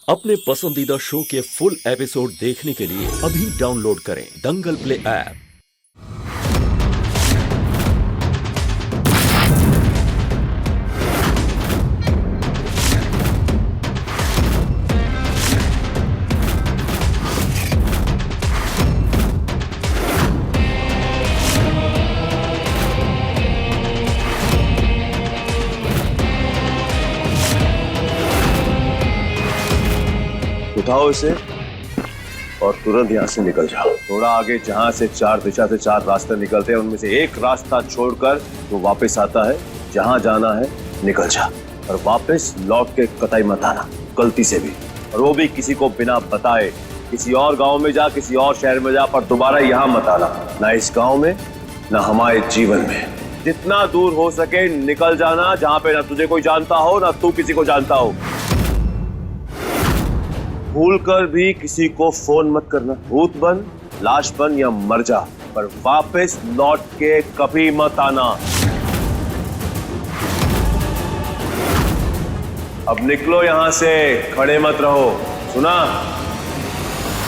अपने पसंदीदा शो के फुल एपिसोड देखने के लिए अभी डाउनलोड करें दंगल प्ले ऐप। उठाओ इसे और तुरंत यहाँ से निकल जाओ। थोड़ा आगे जहाँ से चार दिशा से चार रास्ते निकलते हैं उनमें से एक रास्ता छोड़कर वो वापस आता है। जहाँ जाना है निकल जा और वापस लौट के कतई मत आना गलती से भी, और वो भी किसी को बिना बताए। किसी और गांव में जा, किसी और शहर में जा, पर दोबारा यहाँ मत आना, ना इस गांव में ना हमारे जीवन में। जितना दूर हो सके निकल जाना, जहाँ पे ना तुझे कोई जानता हो ना तू किसी को जानता हो। भूल कर भी किसी को फोन मत करना। भूत बन, लाश बन या मर जा, पर वापस लौट के कभी मत आना। अब निकलो यहाँ से, खड़े मत रहो, सुना?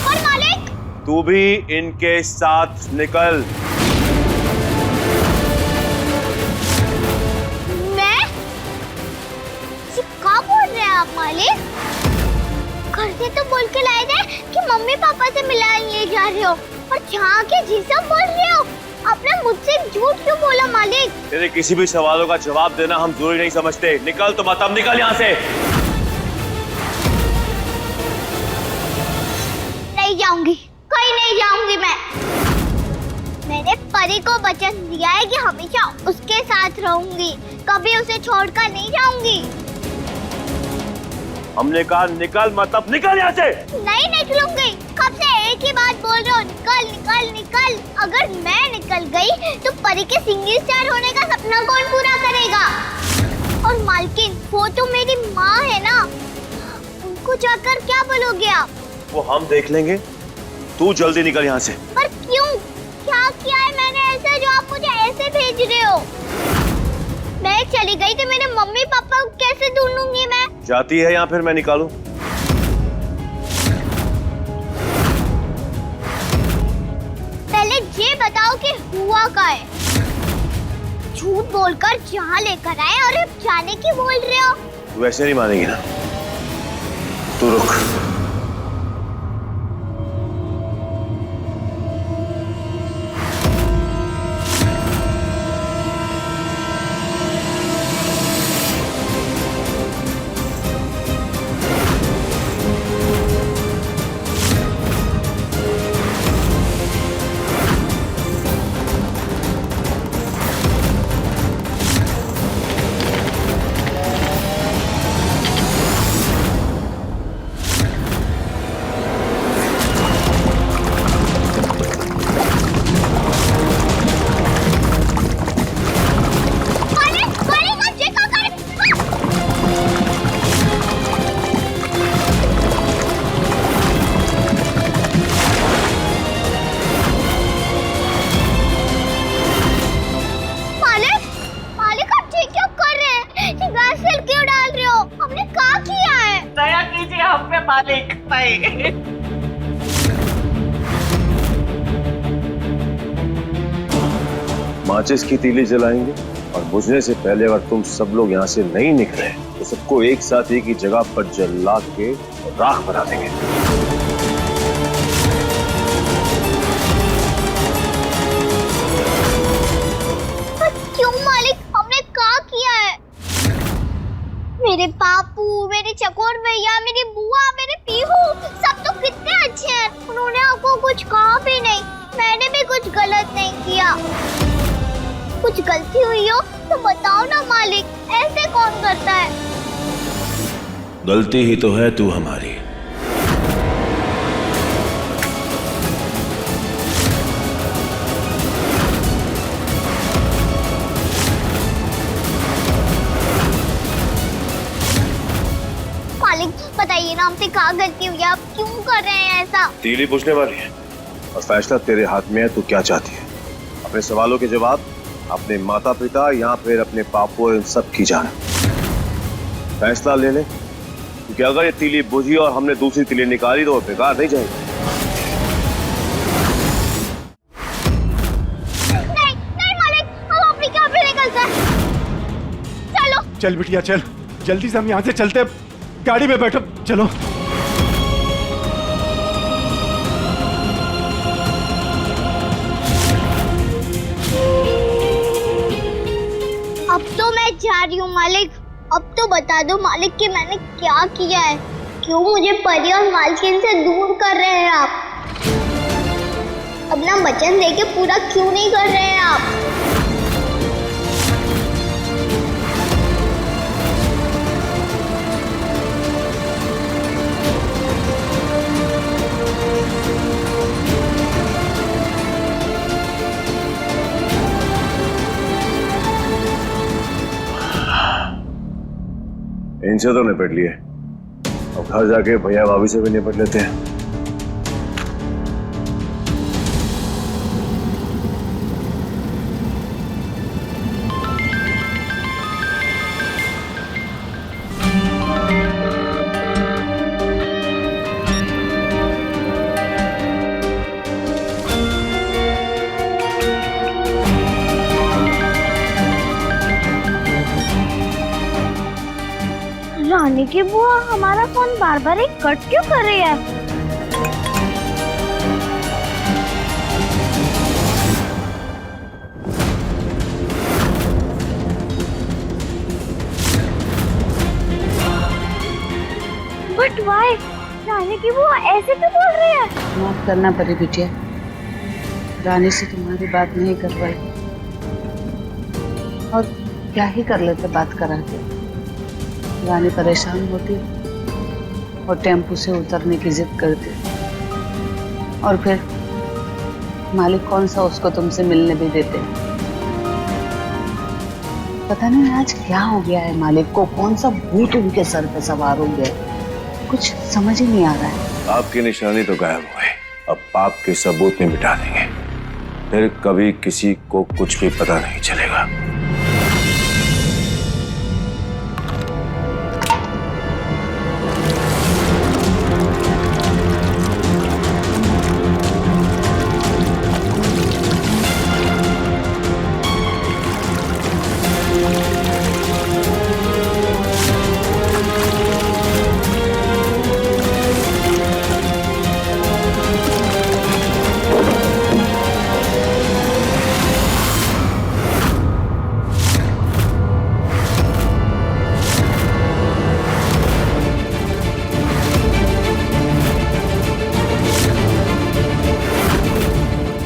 पर मालिक, तू भी इनके साथ निकल। मैं क्या बोल रहे हैं आप मालिक? घर से तो बोल के लाए थे कि मम्मी पापा से मिलाने ले जा रहे हो, और जहाँ के जी सब बोल रहे हो। आपने मुझसे झूठ क्यों बोला मालिक? तेरे किसी भी सवालों का जवाब देना हम जरूरी नहीं समझते। निकल तो मत, अब निकल यहाँ से। नहीं जाऊंगी, कहीं नहीं जाऊंगी मैं। मैंने परी को वचन दिया है कि हमेशा उसके साथ रहूंगी, कभी उसे छोड़कर नहीं जाऊंगी। हमने कहा निकल मत, अब निकल यहाँ से। नहीं निकलूंगी, कब से एक ही बात बोल रहे हो, निकल निकल निकल। अगर मैं निकल गई तो परी के सिंगल स्टार होने का सपना कौन पूरा करेगा? और मालकिन, वो तो मेरी माँ है ना, उनको जाकर क्या बोलोगे आप? वो हम देख लेंगे, तू जल्दी निकल यहाँ से। पर क्यों? क्या किया है मैंने ऐसा जो आप मुझे ऐसे भेज रहे हो? मैं चली गई तो मेरे मम्मी पापा को कैसे ढूंढूंगी मैं? जाती है या फिर मैं निकालूं? पहले ये बताओ कि हुआ क्या है? झूठ बोलकर जहाँ लेकर आए और अब जाने की बोल रहे हो? तू ऐसे नहीं मानेगी ना, तू रुक। मालिक नहीं। माचिस की तीली जलाएंगे और बुझने से पहले अगर तुम सब लोग यहाँ से नहीं निकले तो सबको एक साथ एक ही जगह पर जला के राख बना देंगे। क्यों मालिक, हमने क्या किया है? मेरे बापू, मेरे चकोर भैया, मेरी बुआ, मेरे पीहू, सब तो कितने अच्छे हैं। उन्होंने आपको कुछ कहा भी नहीं। मैंने भी कुछ गलत नहीं किया। कुछ गलती हुई हो तो बताओ ना मालिक, ऐसे कौन करता है? गलती ही तो है तू हमारी। बताइए ना, हमसे क्या गलती हुई? आप क्यों कर रहे हैं ऐसा? तीली पूछने वाली है और फैसला तेरे हाथ में है। तू क्या चाहती है? अपने सवालों के जवाब अपने माता पिता या फिर अपने पापू और इन सब की जान। फैसला ले ले, क्योंकि अगर ये तीली बुझी और हमने दूसरी तीली निकाली तो वो बेकार नहीं जाएगी। नहीं नहीं मालिक, हम अपनी कार पे निकलते हैं। चलो चल बिटिया चल, जल्दी से हम यहाँ से चलते हैं। गाड़ी में बैठो, चलो। अब तो मैं जा रही हूँ मालिक। अब तो बता दो मालिक कि मैंने क्या किया है। क्यों मुझे परी और मालकिन से दूर कर रहे हैं आप? अपना वचन देके पूरा क्यों नहीं कर रहे हैं आप? इनसे तो निपट लिए, अब घर जाके भैया भाभी से भी निपट लेते हैं। रानी की बुआ हमारा फोन बार बार एक कट क्यों कर रही है? But why? रानी की बुआ ऐसे क्यों बोल रही है? माफ करना पड़ी बिटिया, रानी से तुम्हारी बात नहीं कर पाई और क्या ही कर लेते बात करा के। रानी परेशान होती और टेम्पो से उतरने की जिद करती और फिर मालिक कौन सा उसको तुमसे मिलने भी देते। पता नहीं आज क्या हो गया है मालिक को, कौन सा भूत उनके सर पे सवार हो गया, कुछ समझ ही नहीं आ रहा है। पाप की निशानी तो गायब हो गई, अब पाप के सबूत में मिटा देंगे, फिर कभी किसी को कुछ भी पता नहीं चलेगा।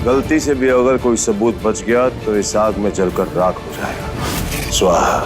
गलती से भी अगर कोई सबूत बच गया तो इस आग में जलकर राख हो जाएगा। स्वाहा।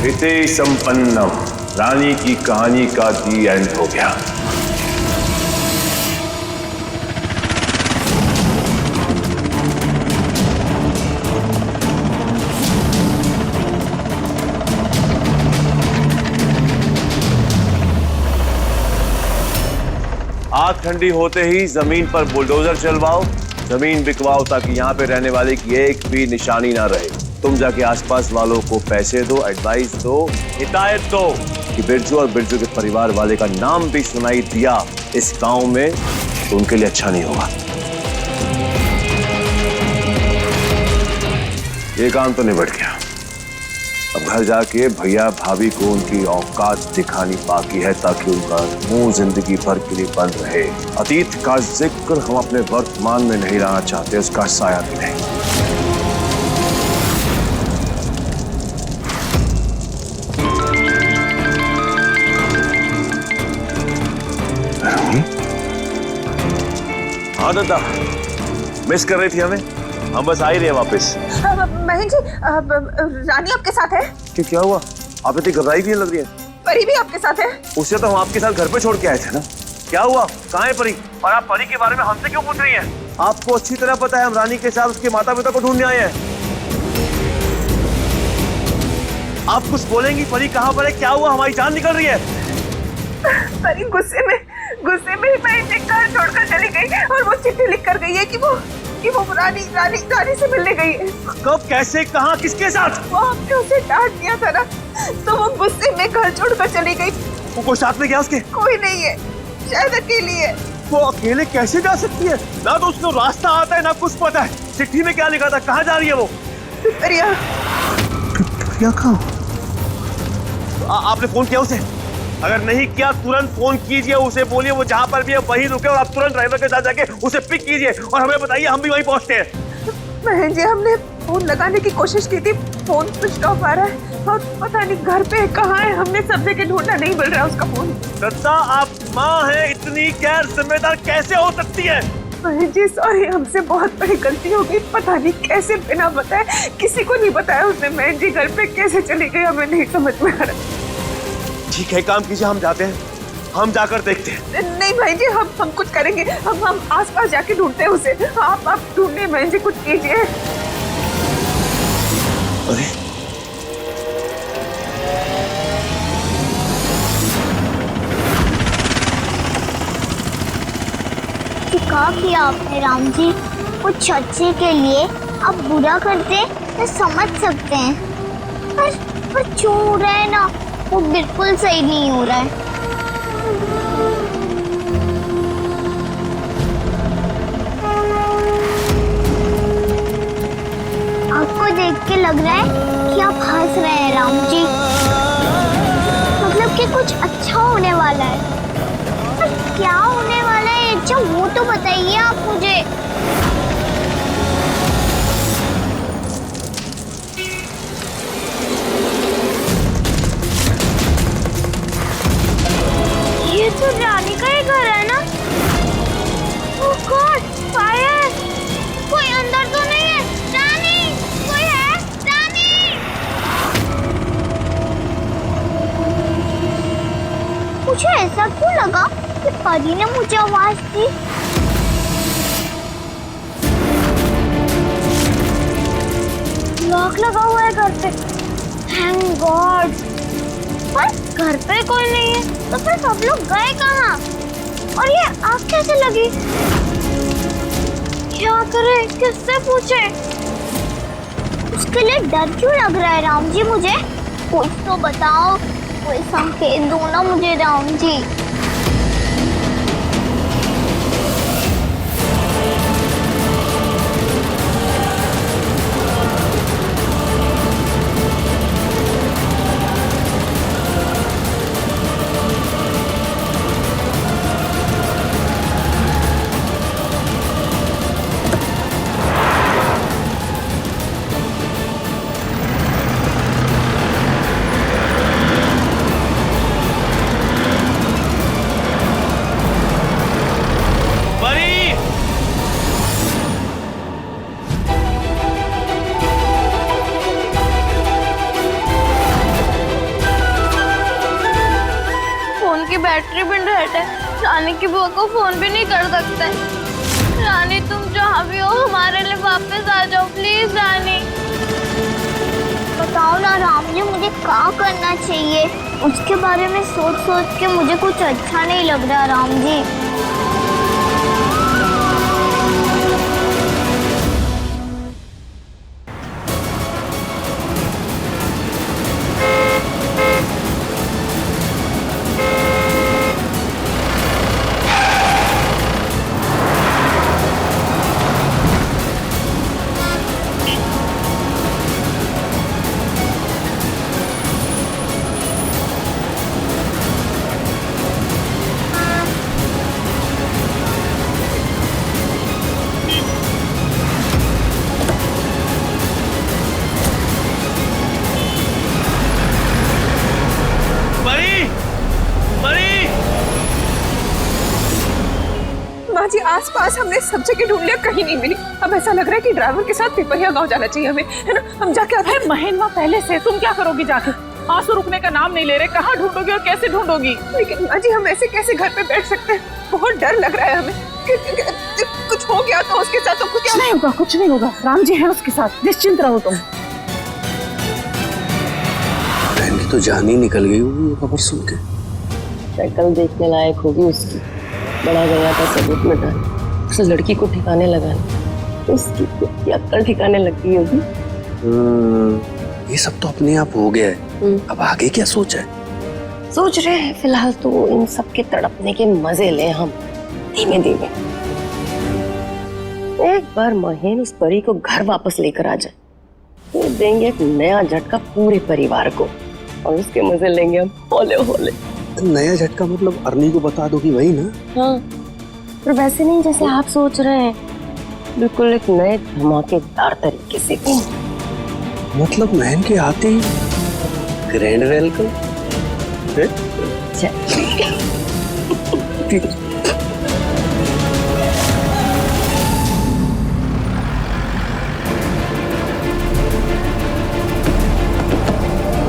इति संपन्नम, रानी की कहानी का दी एंड हो गया। आग ठंडी होते ही जमीन पर बुलडोजर चलवाओ, जमीन बिकवाओ ताकि यहाँ पे रहने वाले की एक भी निशानी ना रहे। तुम जाके आसपास वालों को पैसे दो, एडवाइस दो, हिदायत दो कि बिरजू और बिरजू के परिवार वाले का नाम भी सुनाई दिया इस गांव में तो उनके लिए अच्छा नहीं होगा। ये काम तो निबट गया, अब घर जाके भैया भाभी को उनकी औकात दिखानी बाकी है ताकि उनका मुंह जिंदगी भर के लिए बंद रहे। अतीत का जिक्र हम अपने वर्तमान में नहीं लाना चाहते, उसका साया भी नहीं। हाँ दादा, मिस कर रही थी हमें? हम बस आ ही रहे वापस। महेंद्र जी, रानी आपके साथ है? क्या हुआ? आप इतनी घबराई भी लग रही है। परी भी आपके साथ है? उससे तो हम आपके साथ घर पे छोड़ के आए थे ना। क्या हुआ? कहाँ है परी? और आप परी के बारे में हमसे क्यों पूछ रही हैं? आपको अच्छी तरह पता है हम रानी के साथ उसके माता पिता को ढूंढने आए हैं। आप कुछ बोलेंगी? परी कहाँ पर है? क्या हुआ? हमारी जान निकल रही है। परी गुस्से में महेंद्र जी घर छोड़कर चली गई और वो चिट्ठी लिख कर गई है कि वो रानी से मिलने गई है। कब, कैसे, कहाँ, किसके साथ? वो हमने उसे डांट दिया था ना, तो वो गुस्से में घर छोड़कर चली गई। वो कोई साथ में गया उसके? कोई नहीं है, शायद अकेली है। वो अकेले कैसे जा सकती है? ना तो उसको रास्ता आता है ना कुछ पता है। चिट्ठी में क्या लिखा था? कहाँ जा रही है वो? पिपरिया। पिपरिया कहाँ? आपने फोन किया उसे? अगर नहीं किया तुरंत फोन कीजिए उसे, बोलिए वो जहाँ पर भी है वहीं रुके और आप तुरंत ड्राइवर के साथ जाके उसे पिक कीजिए और हमें बताइए, हम भी वहीं पहुँचते हैं। महेंद्र जी, हमने फोन लगाने की कोशिश की थी, फोन स्विच ऑफ आ रहा है और पता नहीं घर पे कहाँ है। हमने सब जगह ढूंढा, नहीं मिल रहा उसका फोन। दत्ता, आप माँ हैं, इतनी गैर जिम्मेदार कैसे हो सकती है? महेंद्र जी सॉरी, हमसे बहुत बड़ी गलती हो गई। पता नहीं कैसे बिना बताए, किसी को नहीं बताया उसने। महेंद्र जी घर पे कैसे चली गई हमें नहीं समझ में आ रहा। ठीक है, काम कीजिए, हम जाते हैं, हम जाकर देखते हैं। नहीं महेंद्र जी, हम कुछ करेंगे। हम आसपास जाके ढूंढते हैं उसे। आप ढूंढिए महेंद्र जी, कुछ कीजिए। अरे क्या किया आपने राम जी? कुछ अच्छे के लिए आप बुरा करते तो समझ सकते हैं, पर जो हो रहा है ना वो बिल्कुल सही नहीं हो रहा है। आपको देख के लग रहा है कि आप हंस रहे हैं राम जी, मतलब कि कुछ अच्छा होने वाला है। पर क्या होने वाला है अच्छा, वो तो बताइए आप मुझे। ये तो रानी का ही घर है ना? ओह गॉड, फायर! कोई अंदर तो नहीं है? रानी, कोई है? रानी! मुझे ऐसा क्यों लगा कि परी ने मुझे आवाज दी? लॉक लगा हुआ है घर पे। Thank God. पर घर पे कोई नहीं है, तो फिर सब लोग गए कहाँ? और ये आग कैसे लगी? क्या करे, किससे पूछे? उसके लिए डर क्यों लग रहा है राम जी मुझे? कुछ तो बताओ, कोई संकेत दो ना मुझे राम जी। बैटरी भी डेड है, रानी की बुआ को फोन भी नहीं कर सकते। रानी तुम जहाँ भी हो हमारे लिए वापस आ जाओ प्लीज रानी। बताओ ना राम जी, मुझे क्या करना चाहिए? उसके बारे में सोच सोच के मुझे कुछ अच्छा नहीं लग रहा राम जी। जी आसपास हमने सब जगह ढूंढ लिया, कहीं नहीं मिली। अब ऐसा लग रहा है कि ड्राइवर के साथ पिपरिया गांव जाना चाहिए हमें, है ना? हम जाके आते। महीना पहले से तुम क्या करोगी जाके? आंसू रुकने का नाम नहीं ले रहे, कहाँ ढूंढोगी और कैसे ढूंढोगी? लेकिन माँ जी हम ऐसे कैसे घर पे बैठ सकते हैं? बहुत डर लग रहा है हमें कि कुछ हो गया तो उसके साथ तो कुछ नहीं होगा, कुछ नहीं होगा। राम जी है उसके साथ, निश्चिंत रहो तुम। बहन की तो जान ही निकल गई होगी ये खबर सुन के। शक्ल देखने लायक होगी उसकी, बड़ा गया था सबूत मिटा, उस लड़की को ठिकाने लगाने, उसकी अक्ल ठिकाने लग गई होगी। ये सब तो अपने आप हो गया है, अब आगे क्या सोचा है? सोच रहे हैं फिलहाल तो इन सब के तड़पने के मजे लें हम धीमे धीमे। एक बार महेन उस परी को घर वापस लेकर आ जाए, तो देंगे एक नया झटका पूरे परिवार को, और उसके मजे लेंगे हम होले होले। नया झटका मतलब अरनी को बता दो कि वही ना? हाँ, पर वैसे नहीं जैसे आप सोच रहे हैं, बिल्कुल एक नए धमाकेदार तरीके से। मतलब महन के आते ही ग्रैंड वेलकम।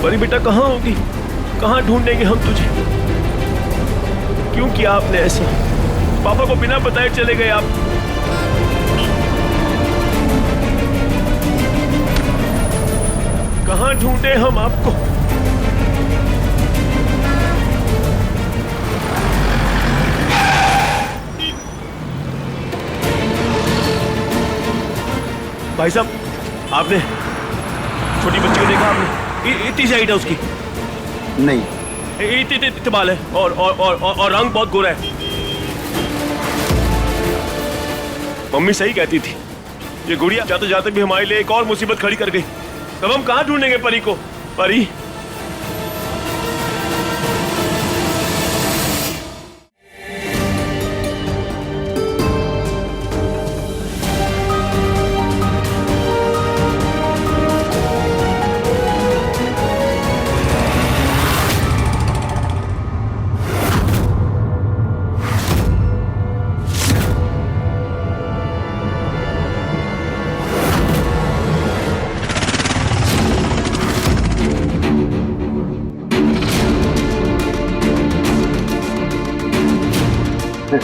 परी बेटा कहाँ होगी? कहाँ ढूंढेंगे हम तुझे? क्यों किया आपने ऐसा? पापा को बिना बताए चले गए आप। कहाँ ढूंढे हम आपको? भाई साहब, आपने छोटी बच्ची को देखा? आपने इतनी सी हाइट है उसकी? नहीं, इतने बाल है और रंग बहुत गोरा है। मम्मी सही कहती थी, ये गुड़िया जाते जाते भी हमारे लिए एक और मुसीबत खड़ी कर गई। तब हम कहाँ ढूंढेंगे परी को? परी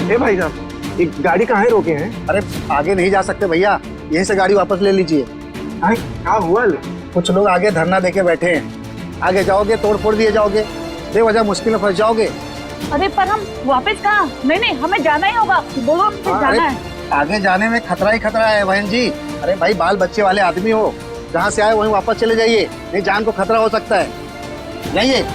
ए भाई साहब, एक गाड़ी कहाँ रोके हैं? अरे आगे नहीं जा सकते भैया, यहीं से गाड़ी वापस ले लीजिए। क्या हुआ? कुछ लोग आगे धरना देके बैठे हैं, आगे जाओगे तोड़ फोड़ दिए जाओगे, बेवजह मुश्किल में फंस जाओगे। अरे पर हम वापस कहाँ? नहीं, हमें जाना ही होगा, बोलो हमसे जाना है। आगे जाने में खतरा ही खतरा है बहन जी। अरे भाई बाल बच्चे वाले आदमी हो, जहाँ से आए वहीं वापस चले जाइए, नहीं जान को खतरा हो सकता है। जाइए।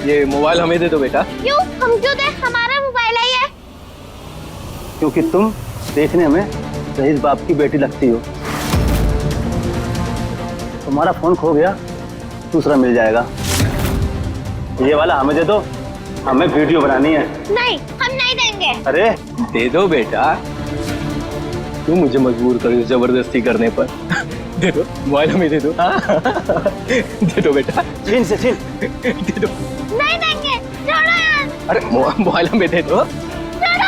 ये मोबाइल हमें दे दो बेटा। क्यों? हम क्यों दे? हमारा मोबाइल है ये। क्योंकि तुम देखने में रईस बाप की बेटी लगती हो। तुम्हारा फोन खो गया, दूसरा मिल जाएगा। ये वाला हमें दे दो, हमें वीडियो बनानी है। नहीं, हम नहीं देंगे। अरे दे दो बेटा, क्यों मुझे मजबूर करो जबरदस्ती करने पर? दे दो मोबाइल, हमें दे दो। दे दो बेटा, छीन से छीन। दे दो। नहीं देंगे, छोड़ो यार। अरे मोबाइल हमें दे दो। छोड़ो।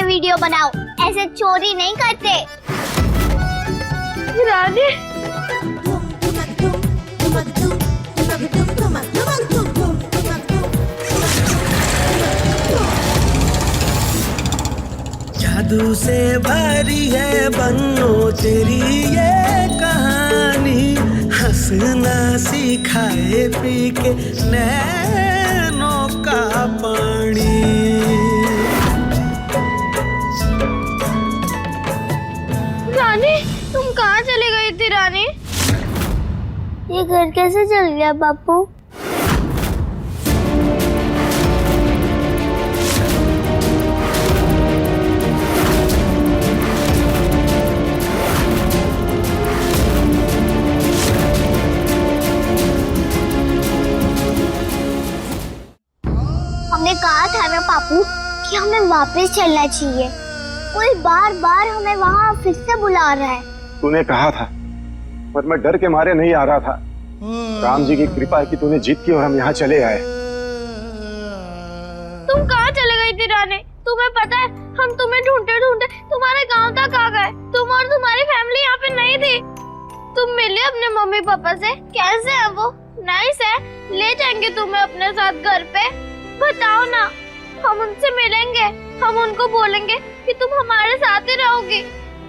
वीडियो बनाओ, ऐसे चोरी नहीं करते। रानी जादू से भरी है बन्नो तेरी ये कहानी, हंसना सिखाए पी के नैनों का पानी। रानी तुम कहाँ चली गई थी रानी? ये घर कैसे चल गया बापू? हमने कहा था ना पापू कि हमें वापस चलना चाहिए। कोई बार बार हमें वहाँ फिर से बुला रहा है। तूने कहा था, पर मैं डर के मारे नहीं आ रहा था। राम जी की कृपा है कि तूने जीत की और हम यहाँ चले आए। तुम कहाँ चले गई थी रानी? तुम्हें पता है हम तुम्हें ढूंढते ढूंढते तुम्हारे गांव तक आ गए। तुम और तुम्हारी फैमिली यहाँ पे नहीं थी। तुम मिले अपने मम्मी पापा से? कैसे है वो? नाइस है? ले जाएंगे तुम्हें अपने साथ घर पे? बताओ ना, हम उनसे मिलेंगे। हम उनको बोलेंगे कि तुम हमारे साथ ही रहोगी।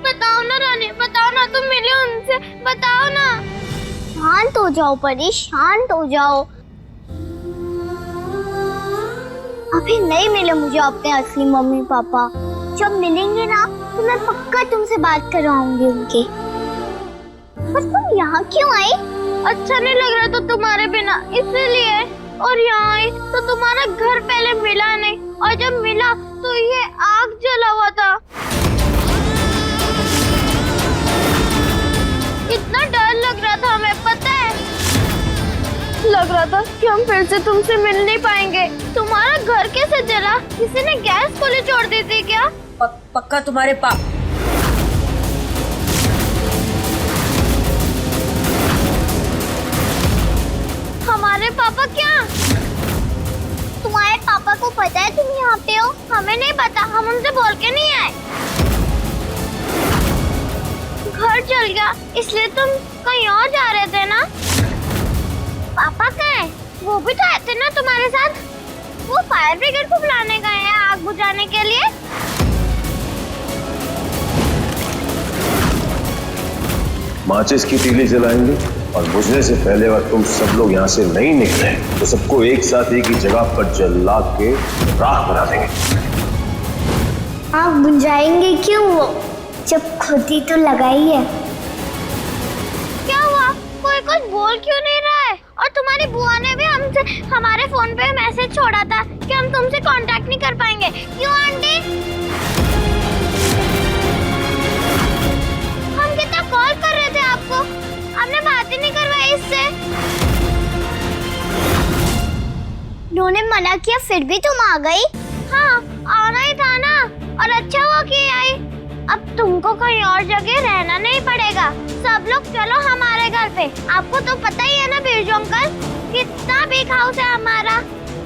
बताओ ना रानी, बताओ ना, तुम मिले उनसे, बताओ ना। शांत हो जाओ परी, शांत हो जाओ। अभी नहीं मिले मुझे अपने असली मम्मी पापा। जब मिलेंगे ना तो मैं पक्का तुमसे बात करवाऊंगी उनकी। पर तुम यहाँ क्यों आई? अच्छा नहीं लग रहा तो तुम्हारे बिना, इसलिए। और यहाँ आई तो तुम्हारा घर पहले मिला नहीं, और जब मिला तो ये आग जला हुआ था। इतना डर लग रहा था हमें, पता है? लग रहा था कि हम फिर से तुमसे मिल नहीं पाएंगे। तुम्हारा घर कैसे जला? किसी ने गैस खुली छोड़ दी थी क्या? पक्का तुम्हारे पाप। हमारे पापा क्या? तुम्हारे पापा को पता है तुम यहाँ पे हो? हमें नहीं पता, हम उनसे बोल के नहीं आए। घर जल गया इसलिए तुम कहीं और जा रहे थे ना? पापा कहाँ हैं? वो भी तो आए थे ना तुम्हारे साथ। वो फायर ब्रिगेड को बुलाने गए हैं आग बुझाने के लिए। माचिस की तीली जलाएंगे और बुझने से पहले अगर तुम सब लोग यहाँ से नहीं निकले तो सबको एक साथ एक ही जगह पर जला के राख बना देंगे। आग बुझाएंगे क्यों वो, जब खुद ही तो लगाई है। क्या हुआ? कोई कुछ बोल क्यों नहीं रहा है? और तुम्हारी बुआ ने भी हमसे हमारे फोन पे मैसेज छोड़ा था कि हम तुमसे कांटेक्ट नहीं कर पाएंगे। क्यों आंटी? हम कितना कॉल कर रहे थे आपको, हमने बात ही नहीं करवाई इससे। उन्होंने मना किया फिर भी तुम आ गई? हाँ आना ही था ना, और अच्छा हुआ कि आई। अब तुमको कहीं और जगह रहना नहीं पड़ेगा। सब लोग चलो हमारे घर पे। आपको तो पता ही है ना बिरजू अंकल, कितना बिग हाउस है हमारा।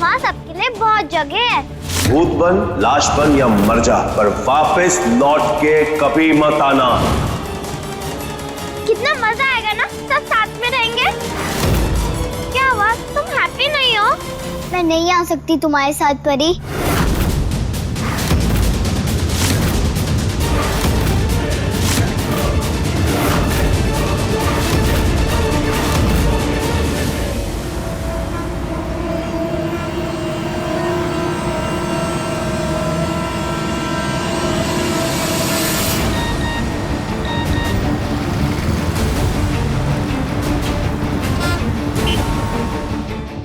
वहाँ सबके लिए बहुत जगह है। भूत बन, लाश बन या मर जा, पर वापस लौट के कभी मत आना। कितना मजा आएगा ना, सब साथ में रहेंगे। क्या हुआ, तुम हैप्पी नहीं हो? मैं नहीं आ सकती तुम्हारे साथ परी।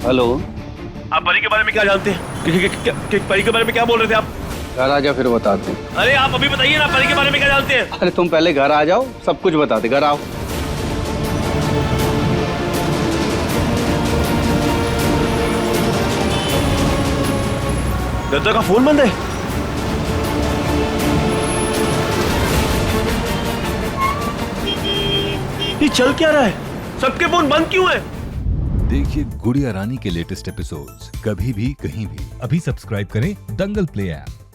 हेलो, आप परी के बारे में क्या जानते हैं? परी के बारे में क्या बोल रहे थे आप? घर आ जाओ फिर बताते हैं। अरे आप अभी बताइए ना, परी के बारे में क्या जानते हैं? अरे तुम पहले घर आ जाओ, सब कुछ बताते। घर आओ। दत्ता का फोन बंद है। ये चल क्या रहा है? सबके फोन बंद क्यों है? देखिए गुड़िया रानी के लेटेस्ट एपिसोड्स कभी भी कहीं भी। अभी सब्सक्राइब करें दंगल प्ले ऐप।